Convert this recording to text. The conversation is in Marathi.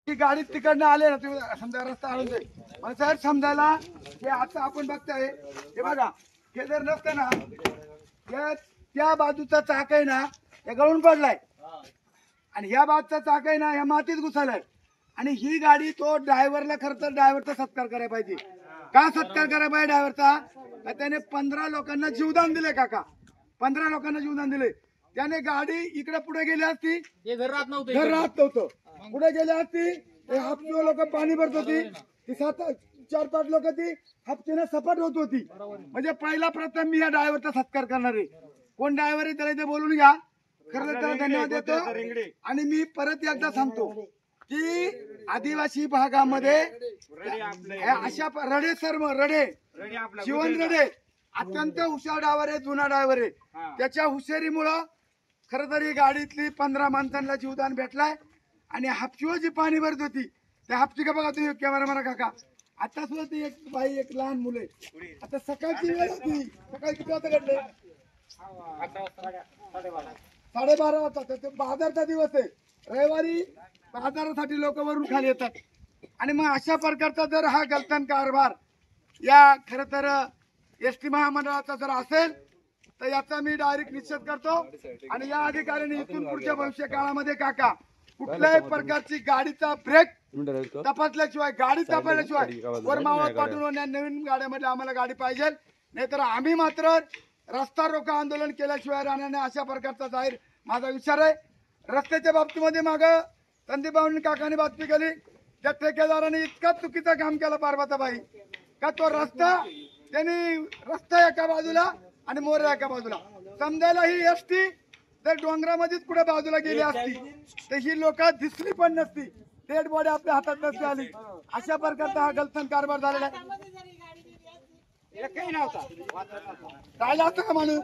की गाडी तिकडनं आले ना तुम्ही समजा रस्ता आणून दे मला साहेब समजायला की आता आपण बघताय हे बघा हे जर नसतं ना त्या बाजूचा चाक आहे ना त्या गळून पडलाय आणि ह्या बाजूचा चाक आहे ना ह्या मातीत घुसालाय आणि ही गाडी तो ड्रायव्हरला खरं तर ड्रायव्हरचा सत्कार करायला पाहिजे का सत्कार करायला पाहिजे ड्रायव्हरचा त्याने 15 लोकांना जीवदान दिले काका 15 लोकांना जीवदान दिले त्याने गाडी इकडे पुढे गेली असती घर राहत नव्हतं पुढे गेली असती हापची लोक पाणी भरत होती ती 4-5 लोक ती हापतीने सपाट होत होती म्हणजे पहिला प्रथम मी या ड्रायव्हरचा सत्कार करणार आहे कोण ड्रायव्हर आहे त्याला ते बोलून घ्या खरं त्याला धन्यवाद देतो आणि मी परत एकदा सांगतो की आदिवासी भागामध्ये अशा रडे सर्व रडे जीवन रडे अत्यंत हुशार ड्रायव्हर आहे जुना ड्रायव्हर आहे त्याच्या हुशारीमुळं खरं तर ही गाडीतली 15 माणसांना जीवदान भेटलाय आणि हापशीवर जी पाणी भरत होती त्या हापशी का बघा तुम्ही कॅमेरा मारा काका आता सुद्धा ती एक बाई एक लहान मुले आता सकाळची वेळ होती सकाळी किती वाजता घडले 12:30 वाजता बाजारचा दिवस आहे रविवारी बाजारासाठी लोक वरून खाली येतात आणि मग अशा प्रकारचा जर हा गलतान कारभार या खर तर एसटी महामंडळाचा जर असेल तर याचा मी डायरेक्ट निषेध करतो आणि या अधिकाऱ्यांनी इथून पुढच्या भविष्य काळामध्ये काका कुठल्याही प्रकारची गाडीचा ब्रेक तपासल्याशिवाय गाडी तपासल्याशिवाय वरमावळ पाठवून नवीन गाड्यामध्ये आम्हाला गाडी पाहिजे नाहीतर आम्ही मात्र रस्ता रोको आंदोलन केल्याशिवाय राहणार नाही अशा प्रकारचा जाहीर माझा विचार आहे रस्त्याच्या बाबतीमध्ये माग संदीप भाऊंनी काकांनी बातमी केली त्या ठेकेदाराने इतका चुकीचं काम केलं पार्वताबाई का तो रस्ता त्यांनी रस्ता एका बाजूला आणि मोर एका बाजूला समजायला ही एसटी जर डोंगरामध्येच कुठे बाजूला गेली असती तर ही लोक दिसली पण नसती डेड बॉडी आपल्या हातात नसती आली अशा प्रकारचा हा गलथन कारभार झालेला आहे काही नव्हता राहिला असतं का माणूस